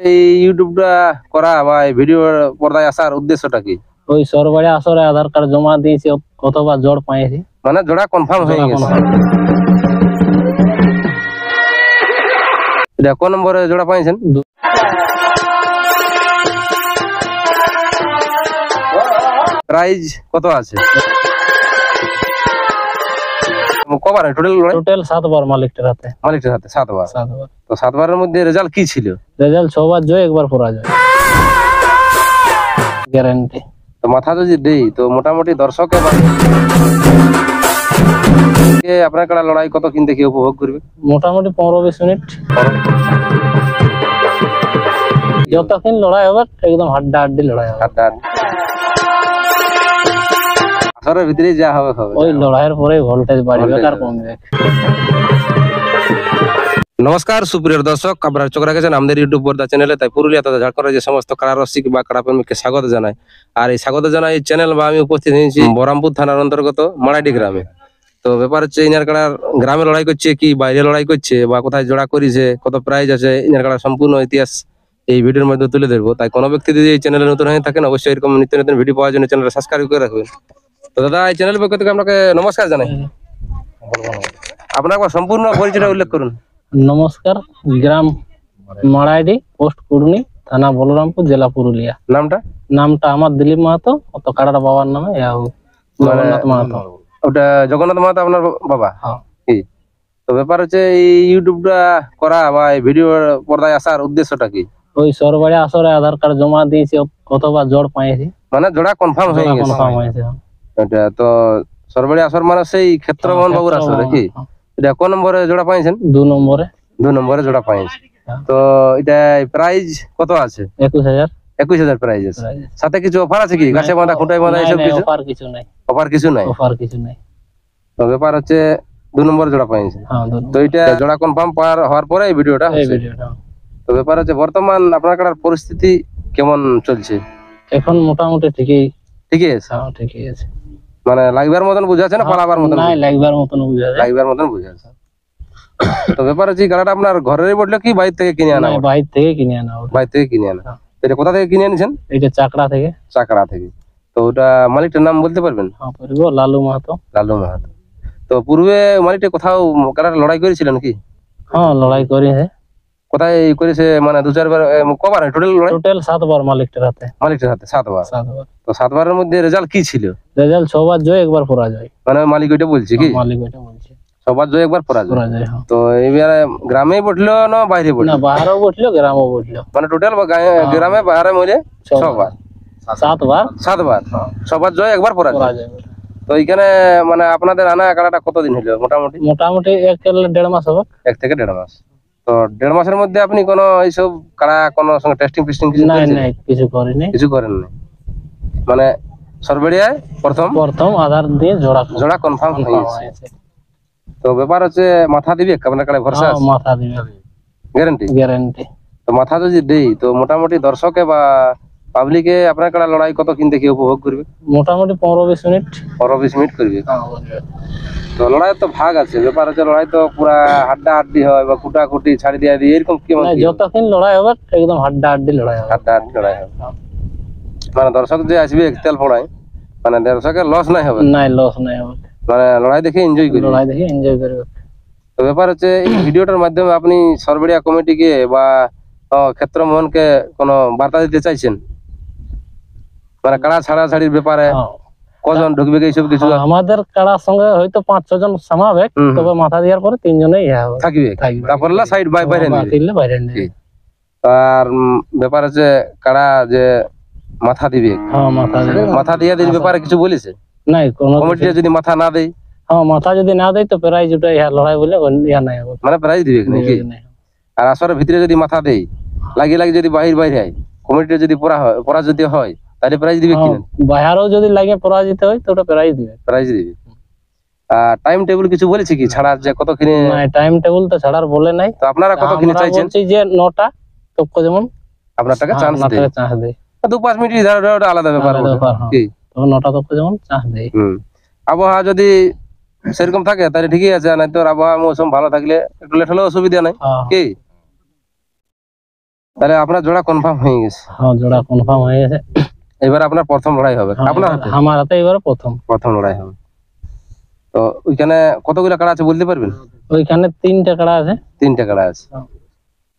এই ইউটিউবটা করা বা এই ভিডিও পর্দায় আসার উদ্দেশ্যটা কি? ওই সরবারে আসরে আধার কার্ড জমা দিয়েছি অথবা জোড় পাইছি, মানে জোড়া কনফার্ম হয়ে গেছে। এটা কোন নম্বরে জোড়া পাইছেন? প্রাইজ কত আছে? কবার টোটাল 7 বার মালিকটার হাতে। মালিকটার হাতে 7 বার। 7 বার। তো 7 বারের মধ্যে রেজাল্ট কি ছিল? রেজাল্ট 6 বার জয়, 1 বার পরাজয়, গ্যারান্টি। তো মাথা যদি দেই তো মোটামুটি দর্শক আপনার কাড়া লড়াই কত কিনতে কি উপভোগ করবে? মোটামুটি 15-20 মিনিট যতক্ষণ লড়াই হবে, একদম হাড্ডাহাড্ডি লড়াই হবে। আসরের ভিতরে যা হবে হবে, ওই লড়াইয়ের পরে ভোল্টেজ বাড়বে আর কমবে। নমস্কার সুপ্রিয় দর্শক, আপনারা চোখ রাখেছেন আমাদের ইউটিউব পর্দা চ্যানেলে। তাই পুরুলিয়া তথা ঝাড়খণ্ডের যে সমস্ত কাড়া রসিক বা কাড়া প্রেমিককে স্বাগত জানাই। আর এই স্বাগত জানাই এই চ্যানেল বা আমি উপস্থিত হয়েছি বহরমপুর থানার অন্তর্গত মারাডি গ্রামে। তো ব্যাপার হচ্ছে ইনার কাড়ার গ্রামে লড়াই করছে কি বাইরে লড়াই করছে বা কোথায় জোড়া করেছে, কত প্রাইজ আছে, ইনার কাড়ার সম্পূর্ণ ইতিহাস এই ভিডিওর মধ্যে তুলে ধরবো। তাই কোনো ব্যক্তি যদি এই চ্যানেলে নতুন হয়ে থাকেন অবশ্যই এরকম নিত্য নতুন ভিডিও পাওয়ার জন্য চ্যানেলটা সাবস্ক্রাইব করে রাখবেন। তো দাদা, এই চ্যানেল পক্ষ থেকে আপনাকে নমস্কার জানাই। আপনার একবার সম্পূর্ণ পরিচয়টা উল্লেখ করুন। নমস্কার, গ্রাম মারাইডি, পোস্ট কুড়নি, থানা বলরামপুর, জেলা পুরুলিয়া। নামটা আমার দিলীপ মাহাতো, অত কাড়ার বাবার নামে জগন্নাথ মাহাতো। ওটা জগন্নাথ মাহাতো আপনার বাবা? হ্যাঁ। তো ব্যাপার হচ্ছে এই ইউটিউবটা করা বা এই ভিডিও পর্দায় আসার উদ্দেশ্যটা কি? ওই সরবারে আসরে আধার কার্ড জমা দিয়েছি অথবা জোড় পাইছি, মানে জোড়া কনফার্ম হয়ে গেছে। এটা তো সরবারে আসর মানে সেই ক্ষেত্রমোহন বাবুর আসর নাকি? এটা কোন নম্বরে জোড়া পাইছেন? 2 নম্বরে। 2 নম্বরে জোড়া পাইছে। তো এটা প্রাইজ কত আছে? 21,000। 21,000 প্রাইজ আছে। সাথে কিছু অফার আছে কি? গাছে বাঁধা, খুঁটায় বাঁধা এসব কিছু? অফার কিছু নাই। অফার কিছু নাই। তো ব্যাপার হচ্ছে 2 নম্বরে জোড়া পাইছে। তো এটা জোড়া কনফার্ম হওয়ার পরে এই ভিডিওটা হচ্ছে। তো ব্যাপার হচ্ছে বর্তমান আপনার কাড়ার পরিস্থিতি কেমন চলছে? এখন মোটামুটি ঠিকই আছে। ঠিকই আছে। মানে লাগবার মতন বুঝাচ্ছে না পালাবার মতন? না, লাগবার মতন বুঝাচ্ছে। তো ব্যাপার হচ্ছে গাড়াটা আপনার ঘরেরই বটলো কি বাইরে থেকে কিনে আনা? বাইরে থেকে কিনে আনা। এটা কোথা থেকে কিনে আনিছেন? এটা চাকড়া থেকে। তো ওটা মালিকটার নাম বলতে পারবেন? হ্যাঁ, পারবো। লালু মাহাতো। তো পূর্বে মালিকটা কোথাও কাড়ার লড়াই করেছিলেন কি? হ্যাঁ, লড়াই করি। কোথায় করেছে? মানে 2-4 বার? কবার টোটাল 7 বার মালিকটার হাতে। 7 বার। তো 7 বারের মধ্যে রেজাল্ট কি ছিল? রেজাল্ট 6 বার জয়, 1 বার পরাজয়। মানে মালিক ওইটা বলছে কি? মালিক ওইটা বলছে 6 বার জয়, 1 বার পরাজয়। তো এবারে গ্রামে বটলো না বাইরে বটলো? না, বাইরেও বটলো, গ্রামেও বটলো। মানে টোটাল গ্রামে বাইরে মিলে 6 বার। 7 বার। 6 বার জয়, 1 বার পরাজয়। তো এইখানে মানে আপনাদের আনা কাড়াটা কতদিন হলো মোটামুটি? 1-1.5 মাস হবে। 1 থেকে 1.5 মাস। তো 1.5 মাসের মধ্যে আপনি কোনো এইসব কাড়া কোনো সঙ্গে টেস্টিং কিছু? নাই, কিছু করেন নাই। মানে সরবেড়িয়ায় প্রথম আধার দিয়ে জোড়া কনফার্ম হয়েছে। তো ব্যাপার হচ্ছে মাথা দিবে আপনার কাড়ায় ভরসা? মাথা দিবে, গ্যারান্টি। তো মাথা যদি দেই তো মোটামুটি দর্শকে বা পাবলিকে আপনার কাড়া লড়াই কত কিনতে কি উপভোগ করবে? মোটামুটি 15-20 মিনিট। 15-20 মিনিট করবে। তো লড়াই তো ভাগ আছে। ব্যাপার হচ্ছে লড়াই তো পুরা হাড্ডাহাড্ডি হয় বা কুটাকুটি ছাড়ি দিয়ে এরকম কি? যতক্ষণ লড়াই হবে একদম হাড্ডাহাড্ডি লড়াই হবে। মানে দর্শক যে আসবে তেল পড়ায়, মানে দর্শকের লস নাই হবে? লস নাই হবে। মানে লড়াই দেখে এনজয় করবে। তো ব্যাপার হচ্ছে এই ভিডিওটার মাধ্যমে আপনি সরবেড়িয়া কমিটিকে বা ক্ষেত্রমোহনকে কোনো বার্তা দিতে চাইছেন? মানে কাড়া ছাড়াছাড়ির ব্যাপারে কজন ঢুকবে এইসব কিছু? আমাদের কাড়ার সঙ্গে হয়তো 5-6 জন সামাবে, তবে মাথা দেওয়ার পরে 3 জনেই থাকবে। তারপর সাইড বাইরে নিবে। আর ব্যাপার হচ্ছে কাড়া যে মাথা দিবে, মাথা দিয়ে দিলে ব্যাপারে কিছু বলেছে? নাই, কমিটি যদি মাথা না দেয়? মাথা যদি না দেয় তো প্রাইজ ওটাই লড়াই বলে নাই হবে। মানে প্রাইজ দিবে নাকি? আর আসরের ভিতরে যদি মাথা দেয়, লাগি যদি বাইরে হয়, কমিটি যদি পরাজিত হয় তাহলে প্রাইজ দিবে কিনা? বাইরেও যদি লাগে পরাজিত হয় তো ওটা প্রাইজ দিবে। আর টাইম টেবিল কিছু বলেছে কি ছাড়ার যে কত কিনে? টাইম টেবিল তো ছাড়ার বলে নাই। তো আপনারা কত কিনে চাইছেন? যে 9টা তো যেমন আপনার টাকা চান্স দেয়। 2-5 মিনিট আলাদা ব্যাপার কি? 9টা তো যেমন চান্স দেয়। আবহাওয়া যদি সেরকম থাকে তাহলে ঠিকই আছে, নাই তো আবহাওয়া মৌসুম ভালো থাকলে একটু লেট হলেও অসুবিধা নাই কি? তাহলে আপনার জোড়া কনফার্ম হয়ে গেছে। হ্যাঁ জোড়া কনফার্ম হয়ে গেছে। এবার আপনার প্রথম লড়াই হবে হ্যাঁ, আপনার হাতে? আমার হাতে এবারে প্রথম লড়াই হবে। তো ওইখানে কতগুলো কাড়া আছে বলতে পারবেন? ওইখানে 3টা কাড়া আছে। 3টা কাড়া আছে।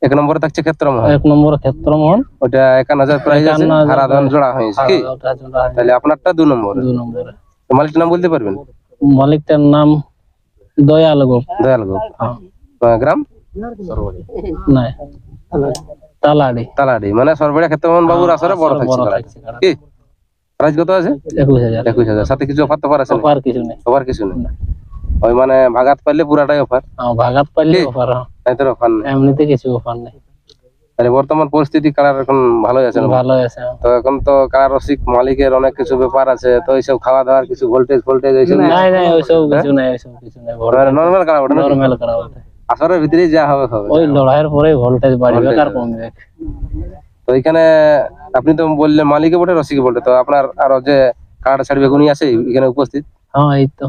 1 নম্বরে থাকছে ক্ষেত্রমোহন। 1 নম্বরে ক্ষেত্রমোহন, ওটা 51,000 প্রাইস আছে, 51,000 হারাধন জোড়া হয়েছে কি? ওটা জোড়া আছে। তাহলে আপনারটা 2 নম্বরে। 2 নম্বরে তো মালিকটার নাম বলতে পারবেন? মালিকটার নাম দয়াল গোপ। দয়াল গোপ। গ্রাম নাই তালাড়ি। তালাডি, মানে সরবড়িয়া ক্ষেত্রমোহন বাবুর আসরে বড় থাকছে কাড়াটা। কি প্রাইস কত আছে? 21,000। 21,000। সাথে কিছু অফার তো আছে? অফার কিছু নেই। অফার কিছু নেই। ওই মানে ভাগাত পাইলে পুরাটাই অফার। ভাগাত পাইলে কি? অফার। তাই তো অফার নেই। এমনিতে কিছু অফার নেই। তাহলে বর্তমান পরিস্থিতি কাড়ার এখন ভালোই আছে না? ভালো আছে। তো এখন তো কাড়া রসিক মালিকের অনেক কিছু ব্যাপার আছে, তো এইসব খাওয়া দাওয়ার কিছু ভোল্টেজ এইসব নাই নাই ওইসব কিছু নাই, ওইসব কিছু নাই। নর্মাল কাড়া ওটা নাকি? নরমাল করা ওঠে। আসরের ভিতরেই যা হবে হবে। ওই লড়াইয়ের পরে ভোল্টেজ বাড়বে Voltage আর কমবে। তো এখানে আপনি তো বললেন মালিকে বটে রসিকে বটে, তো আপনার আরো যে কাড়াটা ছাড়বে উনি আছে এখানে উপস্থিত? হ্যাঁ এই তো।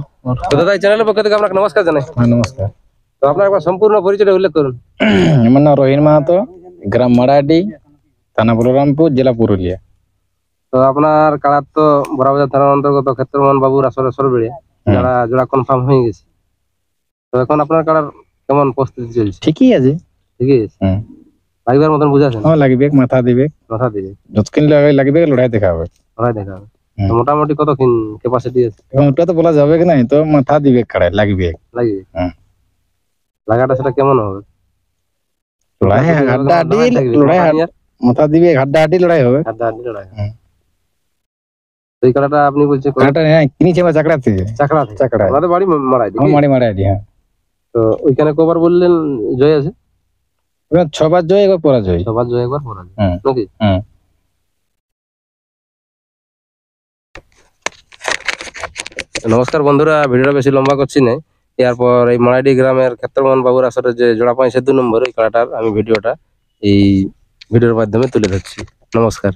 তো দাদা এই চ্যানেলের পক্ষ থেকে আপনাকে নমস্কার জানাই। নমস্কার। তো আপনার একবার সম্পূর্ণ পরিচয়টা উল্লেখ করুন। আমার নাম রহিন মাহাতো, গ্রাম মারাডি, থানা বলরামপুর, জেলা পুরুলিয়া। তো আপনার কাড়ার তো বড়বাজার থানার অন্তর্গত ক্ষেত্রমোহন বাবুর আসরে সরবেড়ে যারা জোড়া কনফার্ম হয়ে গেছে। তো এখন আপনার কাড়ার কেমন প্রস্তুতি চলছে? ঠিকই আছে। ঠিক আছে, হুম। লাগবার মতন বুঝাছেন? হ্যাঁ লাগবে, মাথা দিবে, মাথা দিবে, যতক্ষণ লাগবে লড়াই দেখা হবে। লড়াই দেখা হবে। হুম। তো মোটামুটি কতক্ষণ ক্যাপাসিটি আছে? এখন ওটা তো বলা যাবে কি নাই, তো মাথা দিবে খাড়ায় লাগবে। লাগবে? হুম। লাগাটা সেটা কেমন হবে? লড়াই হাড্ডাহাড্ডি, লড়াই মাথা দিবে, হাড্ডাহাড্ডি লড়াই হবে। হাড্ডাহাড্ডি লড়াই। হুম। তো এই খেলাটা আপনি বলছেন কাটা কিনেছে আমার চাকরা থেকে। চাকরা থেকে? চাকরা আমাদের বাড়ি মারাই দিই। আমার মারাডি। হ্যাঁ। তো ওইখানে কবার বললেন জয় আছে? 6 বার জয়, একবার পরাজয়। সবার জয়, একবার পরাজয় হুম। নাকি? হুম। নমস্কার বন্ধুরা, ভিডিওটা বেশি লম্বা করছি না। এরপর এই মারাইডি গ্রামের ক্ষেত্রমোহন বাবুর আসরে যে জোড়া পাইছে 2 নম্বর, এই খেলাটার আমি ভিডিওটা এই ভিডিওর মাধ্যমে তুলে ধরছি। নমস্কার।